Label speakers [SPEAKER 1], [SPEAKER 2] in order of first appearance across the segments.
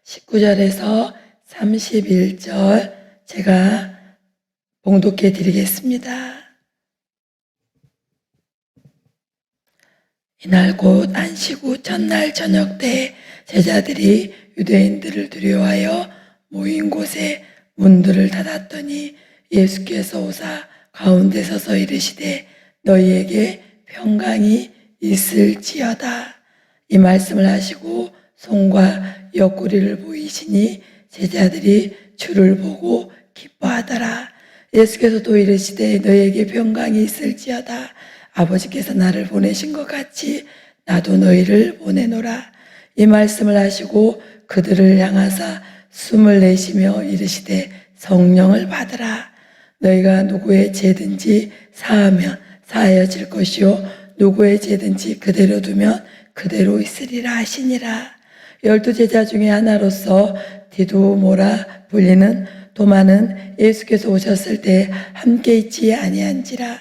[SPEAKER 1] 19절에서 31절 제가 봉독해 드리겠습니다. 이날 곧 안식 후 첫날 저녁 때 제자들이 유대인들을 두려워하여 모인 곳에 문들을 닫았더니 예수께서 오사 가운데 서서 이르시되 너희에게 평강이 있을지어다. 이 말씀을 하시고 손과 옆구리를 보이시니 제자들이 주를 보고 기뻐하더라. 예수께서 또 이르시되 너희에게 평강이 있을지어다. 아버지께서 나를 보내신 것 같이 나도 너희를 보내노라. 이 말씀을 하시고 그들을 향하사 숨을 내쉬며 이르시되 성령을 받으라. 너희가 누구의 죄든지 사하면 사하여질 것이요 누구의 죄든지 그대로 두면 그대로 있으리라 하시니라. 12제자 중에 하나로서 디두모라 불리는 도마는 예수께서 오셨을 때 함께 있지 아니한지라.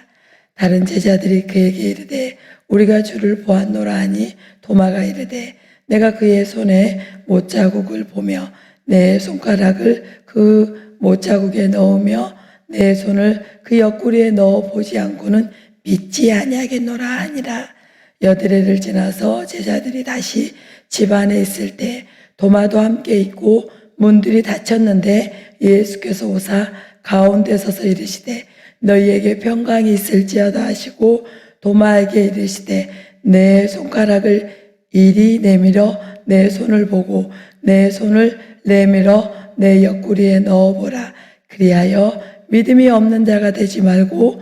[SPEAKER 1] 다른 제자들이 그에게 이르되 우리가 주를 보았노라 하니 도마가 이르되 내가 그의 손에 못자국을 보며 내 손가락을 그 못자국에 넣으며 내 손을 그 옆구리에 넣어 보지 않고는 믿지 아니하겠노라 하니라. 여드레를 지나서 제자들이 다시 집 안에 있을 때 도마도 함께 있고 문들이 닫혔는데 예수께서 오사 가운데 서서 이르시되 너희에게 평강이 있을지어다 하시고 도마에게 이르시되 내 손가락을 이리 내밀어 내 손을 보고 내 손을 내밀어 내 옆구리에 넣어보라. 그리하여 믿음이 없는 자가 되지 말고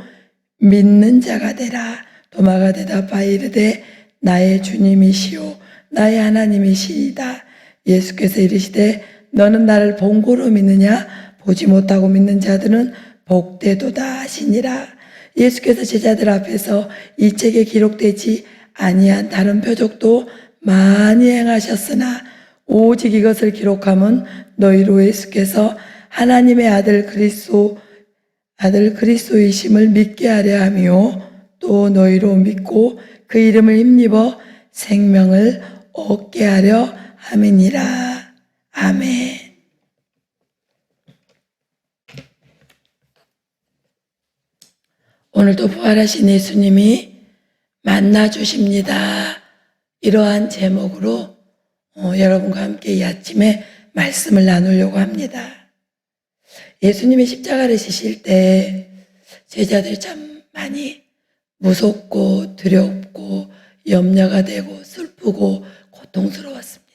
[SPEAKER 1] 믿는 자가 되라. 도마가 대답하여 이르되 나의 주님이시오 나의 하나님이시이다. 예수께서 이르시되 너는 나를 본고로 믿느냐? 보지 못하고 믿는 자들은 복되도다 하시니라. 예수께서 제자들 앞에서 이 책에 기록되지 아니한 다른 표적도 많이 행하셨으나 오직 이것을 기록함은 너희로 예수께서 하나님의 아들 그리스도이심을 믿게 하려 함이요 또 너희로 믿고 그 이름을 힘입어 생명을 얻게 하려 함이니라. 아멘. 오늘도 부활하신 예수님이 만나 주십니다. 이러한 제목으로 여러분과 함께 이 아침에 말씀을 나누려고 합니다. 예수님이 십자가를 지실 때 제자들이 참 많이 무섭고 두렵고 염려가 되고 슬프고 고통스러웠습니다.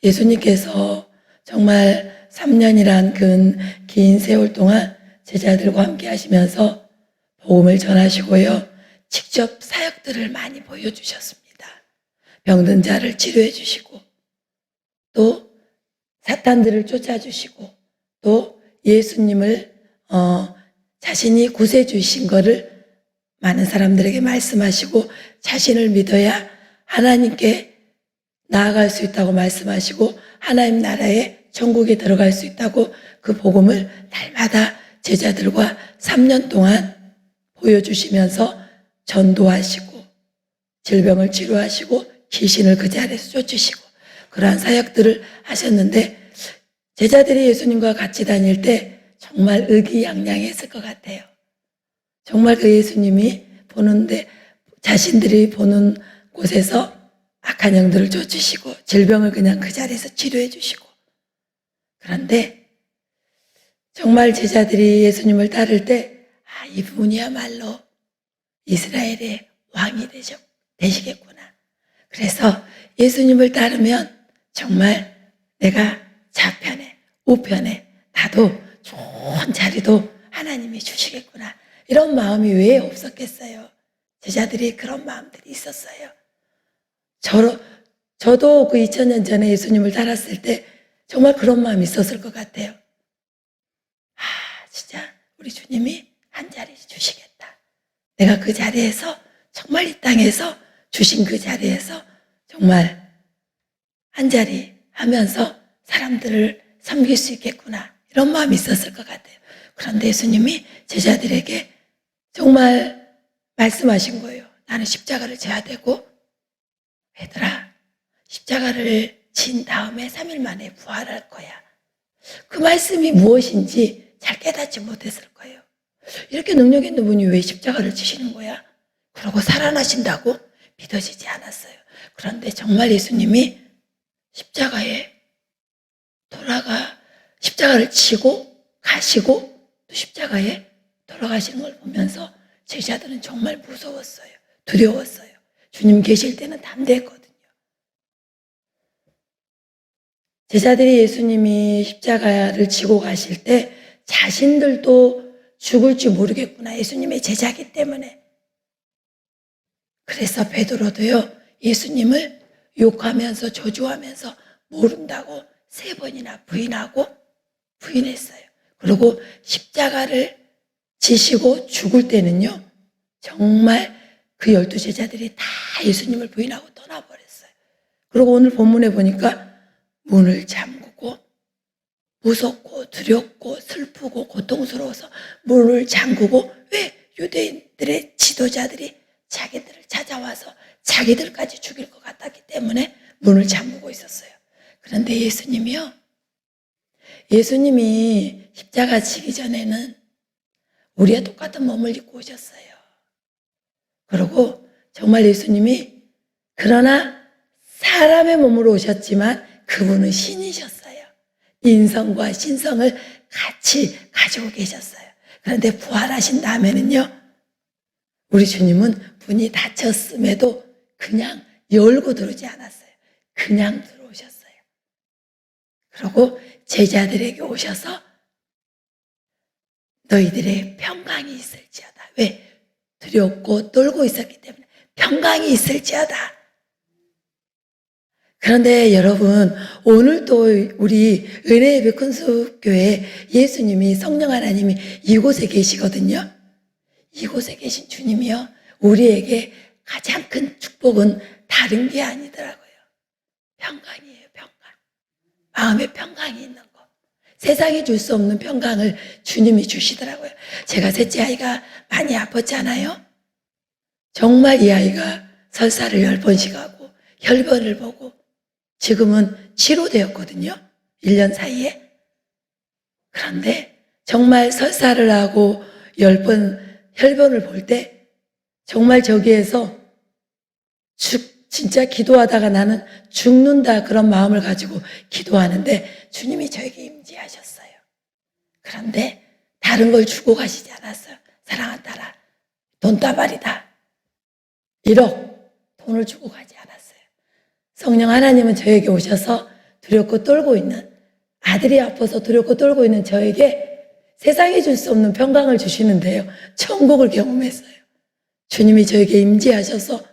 [SPEAKER 1] 예수님께서 정말 3년이란 긴 세월 동안 제자들과 함께 하시면서 복음을 전하시고요. 직접 사역들을 많이 보여주셨습니다. 병든 자를 치료해 주시고 또 사탄들을 쫓아주시고 또 예수님을 자신이 구세해 주신 것을 많은 사람들에게 말씀하시고 자신을 믿어야 하나님께 나아갈 수 있다고 말씀하시고 하나님 나라에 천국에 들어갈 수 있다고 그 복음을 날마다 제자들과 3년 동안 보여주시면서 전도하시고 질병을 치료하시고 귀신을 그 자리에서 쫓으시고 그러한 사역들을 하셨는데 제자들이 예수님과 같이 다닐 때 정말 의기양양했을 것 같아요. 정말 그 예수님이 보는데 자신들이 보는 곳에서 악한 영들을 쫓으시고 질병을 그냥 그 자리에서 치료해 주시고 그런데 정말 제자들이 예수님을 따를 때 이분이야말로 이스라엘의 왕이 되시겠구나. 그래서 예수님을 따르면 정말 내가 좌편에 우편에 나도 좋은 자리도 하나님이 주시겠구나. 이런 마음이 왜 없었겠어요? 제자들이 그런 마음들이 있었어요. 저도 그 2000년 전에 예수님을 따랐을 때 정말 그런 마음이 있었을 것 같아요. 진짜 우리 주님이 한 자리 주시겠다. 내가 그 자리에서 정말 이 땅에서 주신 그 자리에서 정말 한 자리 하면서 사람들을 섬길 수 있겠구나. 이런 마음이 있었을 것 같아요. 그런데 예수님이 제자들에게 정말 말씀하신 거예요. 나는 십자가를 져야 되고 얘들아 십자가를 진 다음에 3일 만에 부활할 거야. 그 말씀이 무엇인지 잘 깨닫지 못했을 거예요. 이렇게 능력 있는 분이 왜 십자가를 지시는 거야? 그러고 살아나신다고 믿어지지 않았어요. 그런데 정말 예수님이 십자가를 지고 가시고 또 십자가에 돌아가시는 걸 보면서 제자들은 정말 무서웠어요. 두려웠어요. 주님 계실 때는 담대했거든요. 제자들이 예수님이 십자가를 지고 가실 때 자신들도 죽을 줄 모르겠구나. 예수님의 제자기 때문에. 그래서 베드로도요, 예수님을 욕하면서 저주하면서 모른다고 3번이나 부인했어요. 그리고 십자가를 지시고 죽을 때는요, 정말 그 12제자들이 다 예수님을 부인하고 떠나버렸어요. 그리고 오늘 본문에 보니까 문을 잠그고 무섭고 두렵고 슬프고 고통스러워서 문을 잠그고, 왜? 유대인들의 지도자들이 자기들을 찾아와서 자기들까지 죽일 것 같았기 때문에 문을 잠그고 있었어요. 그런데 예수님이 십자가 지기 전에는 우리와 똑같은 몸을 입고 오셨어요. 그리고 정말 예수님이 그러나 사람의 몸으로 오셨지만 그분은 신이셨어요. 인성과 신성을 같이 가지고 계셨어요. 그런데 부활하신 다음에는요, 우리 주님은 문이 닫혔음에도 그냥 열고 들어오지 않았어요. 그냥 들어오셨어요. 그리고 제자들에게 오셔서 너희들의 평강이 있을지어다. 왜? 두렵고 떨고 있었기 때문에 평강이 있을지어다. 그런데 여러분, 오늘도 우리 은혜예배 큰숲교회 예수님이, 성령 하나님이 이곳에 계시거든요. 이곳에 계신 주님이요, 우리에게 가장 큰 축복은 다른 게 아니더라고요. 평강이에요. 평강. 마음에 평강이 있는 거. 세상이 줄 수 없는 평강을 주님이 주시더라고요. 제가 셋째 아이가 많이 아팠잖아요. 정말 이 아이가 설사를 10번씩 하고 혈변을 보고 지금은 치료되었거든요. 1년 사이에. 그런데 정말 설사를 하고 10번 혈변을 볼 때 정말 저기에서 진짜 기도하다가 나는 죽는다, 그런 마음을 가지고 기도하는데 주님이 저에게 임재하셨어요. 그런데 다른 걸 주고 가시지 않았어요. 사랑한 딸아, 돈다발이다. 1억 돈을 주고 가지 않았어요. 성령 하나님은 저에게 오셔서 두렵고 떨고 있는, 아들이 아파서 두렵고 떨고 있는 저에게 세상이 줄 수 없는 평강을 주시는데요, 천국을 경험했어요. 주님이 저에게 임재하셔서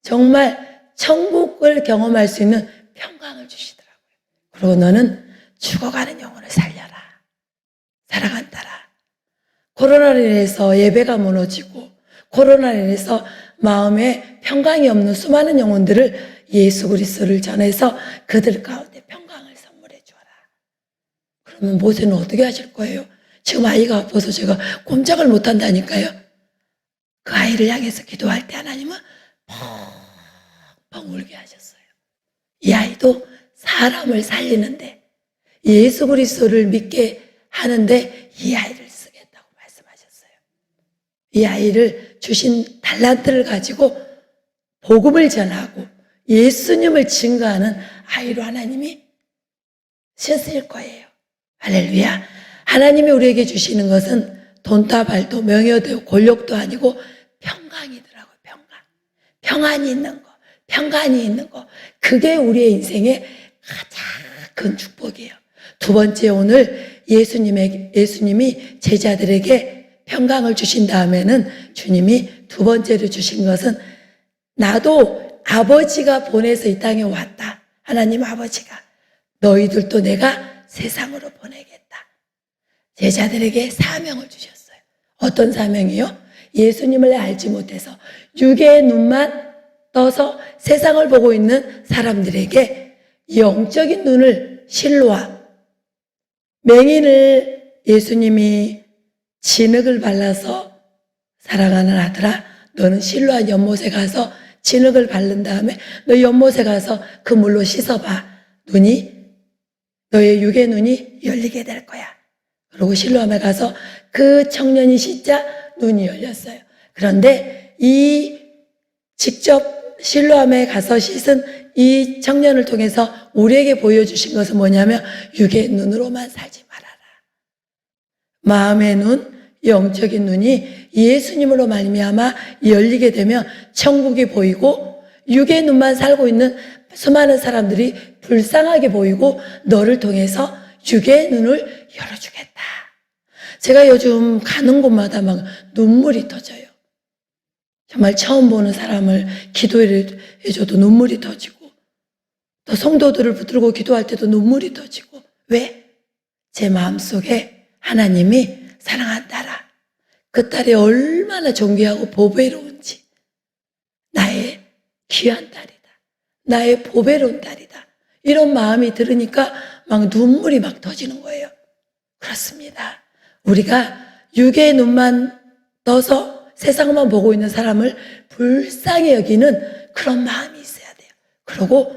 [SPEAKER 1] 정말 천국을 경험할 수 있는 평강을 주시더라고요. 그리고 너는 죽어가는 영혼을 살려라. 사랑한 딸아, 코로나로 인해서 예배가 무너지고 코로나로 인해서 마음에 평강이 없는 수많은 영혼들을 예수 그리스도를 전해서 그들 가운데 평강을 선물해 주어라. 그러면 모세는 어떻게 하실 거예요? 지금 아이가 아파서 제가 꼼짝을 못 한다니까요. 그 아이를 향해서 기도할 때 하나님은 펑펑 울게 하셨어요. 이 아이도 사람을 살리는데, 예수 그리스도를 믿게 하는데 이 아이를 쓰겠다고 말씀하셨어요. 이 아이를 주신 달란트를 가지고 복음을 전하고 예수님을 증거하는 아이로 하나님이 쓰실 거예요. 할렐루야. 하나님이 우리에게 주시는 것은 돈다발도 명예도 권력도 아니고 평강이더라고요. 평강. 평안이 있는 거, 평강이 있는 거, 그게 우리의 인생의 가장 큰 축복이에요. 두 번째, 오늘 예수님이 제자들에게 평강을 주신 다음에는 주님이 두 번째로 주신 것은, 나도 아버지가 보내서 이 땅에 왔다. 하나님 아버지가 너희들도 내가 세상으로 보내겠다. 제자들에게 사명을 주셨어요. 어떤 사명이요? 예수님을 알지 못해서 육의 눈만 떠서 세상을 보고 있는 사람들에게 영적인 눈을, 실로와 맹인을 예수님이 진흙을 발라서, 사랑하는 아들아, 너는 실로한 연못에 가서 진흙을 바른 다음에 너 연못에 가서 그 물로 씻어봐. 너의 육의 눈이 열리게 될 거야. 그리고 실로암에 가서 그 청년이 씻자 눈이 열렸어요. 그런데 직접 실로암에 가서 씻은 이 청년을 통해서 우리에게 보여주신 것은 뭐냐면 육의 눈으로만 살지 말아라. 마음의 눈, 영적인 눈이 예수님으로 말미암아 열리게 되면 천국이 보이고 육의 눈만 살고 있는 수많은 사람들이 불쌍하게 보이고 너를 통해서 육의 눈을 열어주겠다. 제가 요즘 가는 곳마다 막 눈물이 터져요. 정말 처음 보는 사람을 기도해줘도 눈물이 터지고 또 성도들을 붙들고 기도할 때도 눈물이 터지고 왜? 제 마음속에 하나님이 사랑한 딸아, 그 딸이 얼마나 존귀하고 보배로운지 나의 귀한 딸이다. 나의 보배로운 딸이다. 이런 마음이 들으니까 막 눈물이 막 터지는 거예요. 그렇습니다. 우리가 육의 눈만 떠서 세상만 보고 있는 사람을 불쌍히 여기는 그런 마음이 있어야 돼요. 그리고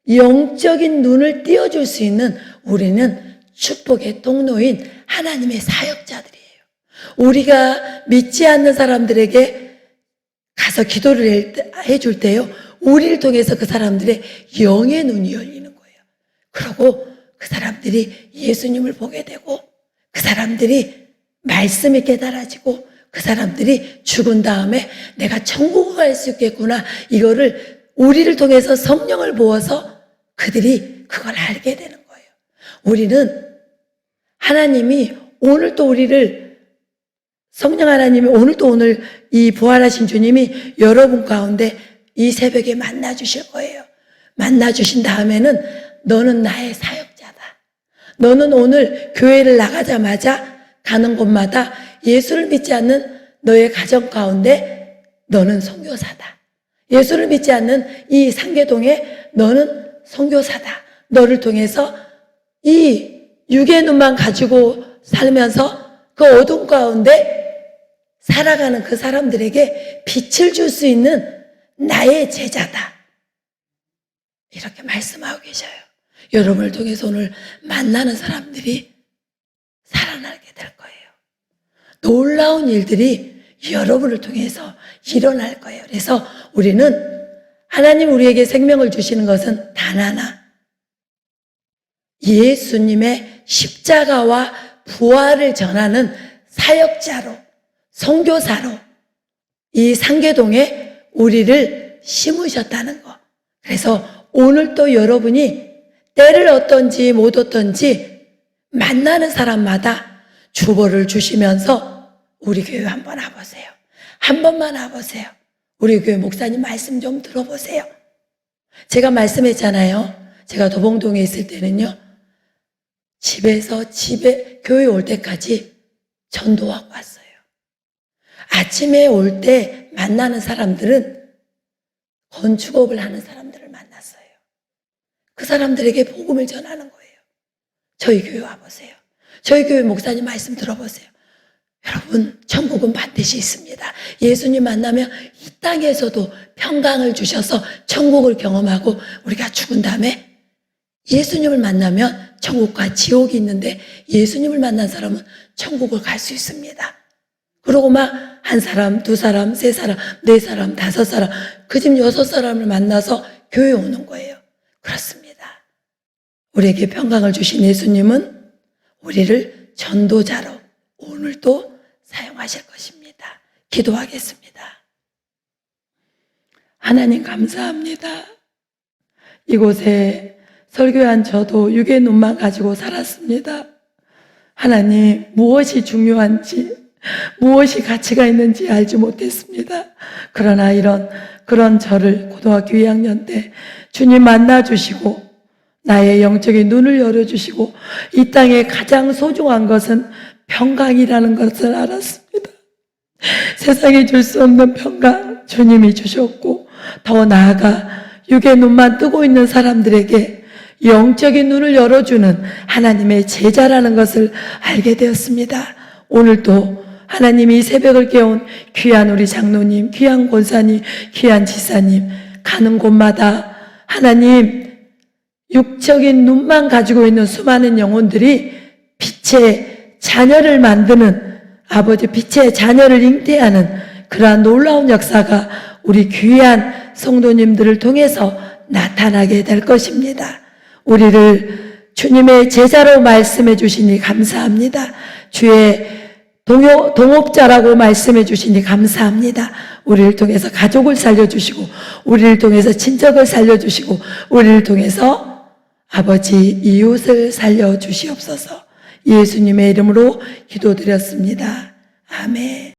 [SPEAKER 1] 영적인 눈을 띄워줄 수 있는 우리는 축복의 통로인 하나님의 사역자들이에요. 우리가 믿지 않는 사람들에게 가서 기도를 해줄 때요, 우리를 통해서 그 사람들의 영의 눈이 열리는 거예요. 그리고 그 사람들이 예수님을 보게 되고 그 사람들이 말씀이 깨달아지고 그 사람들이 죽은 다음에 내가 천국을 갈 수 있겠구나, 이거를 우리를 통해서 성령을 부어서 그들이 그걸 알게 되는 거예요. 우리는 하나님이 오늘 또 우리를, 성령 하나님이 오늘 이 부활하신 주님이 여러분 가운데 이 새벽에 만나 주실 거예요. 만나 주신 다음에는 너는 나의 사역자다. 너는 오늘 교회를 나가자마자 가는 곳마다 예수를 믿지 않는 너의 가정 가운데 너는 선교사다. 예수를 믿지 않는 이 상계동에 너는 선교사다. 너를 통해서 이 육의 눈만 가지고 살면서 그 어둠 가운데 살아가는 그 사람들에게 빛을 줄 수 있는 나의 제자다. 이렇게 말씀하고 계셔요. 여러분을 통해서 오늘 만나는 사람들이 살아나게 될 거예요. 놀라운 일들이 여러분을 통해서 일어날 거예요. 그래서 우리는 하나님 우리에게 생명을 주시는 것은 단 하나, 예수님의 십자가와 부활을 전하는 사역자로, 선교사로 이 상계동에 우리를 심으셨다는 거. 그래서 오늘 또 여러분이 때를 어떤지 못 어떤지 만나는 사람마다 주보를 주시면서 우리 교회 한번 와보세요. 한 번만 와보세요. 우리 교회 목사님 말씀 좀 들어보세요. 제가 말씀했잖아요. 제가 도봉동에 있을 때는요, 집에 교회 올 때까지 전도하고 왔어요. 아침에 올 때 만나는 사람들은 건축업을 하는 사람들을 만났어요. 그 사람들에게 복음을 전하는 거예요. 저희 교회 와보세요. 저희 교회 목사님 말씀 들어보세요. 여러분, 천국은 반드시 있습니다. 예수님 만나면 이 땅에서도 평강을 주셔서 천국을 경험하고 우리가 죽은 다음에 예수님을 만나면 천국과 지옥이 있는데 예수님을 만난 사람은 천국을 갈 수 있습니다. 그러고 막 한 사람, 두 사람, 세 사람, 네 사람, 다섯 사람, 그 집 여섯 사람을 만나서 교회에 오는 거예요. 그렇습니다. 우리에게 평강을 주신 예수님은 우리를 전도자로 오늘도 사용하실 것입니다. 기도하겠습니다. 하나님 감사합니다. 이곳에 설교한 저도 육의 눈만 가지고 살았습니다. 하나님, 무엇이 중요한지, 무엇이 가치가 있는지 알지 못했습니다. 그러나 그런 저를 고등학교 2학년 때 주님 만나주시고 나의 영적인 눈을 열어주시고 이 땅에 가장 소중한 것은 평강이라는 것을 알았습니다. 세상에 줄 수 없는 평강 주님이 주셨고, 더 나아가 육의 눈만 뜨고 있는 사람들에게 영적인 눈을 열어주는 하나님의 제자라는 것을 알게 되었습니다. 오늘도 하나님이 새벽을 깨운 귀한 우리 장로님, 귀한 권사님, 귀한 지사님, 가는 곳마다 하나님 육적인 눈만 가지고 있는 수많은 영혼들이 빛의 자녀를 만드는, 아버지 빛의 자녀를 잉태하는 그러한 놀라운 역사가 우리 귀한 성도님들을 통해서 나타나게 될 것입니다. 우리를 주님의 제자로 말씀해 주시니 감사합니다. 주의 동업자라고 말씀해 주시니 감사합니다. 우리를 통해서 가족을 살려주시고, 우리를 통해서 친척을 살려주시고, 우리를 통해서 아버지 이웃을 살려주시옵소서. 예수님의 이름으로 기도드렸습니다. 아멘.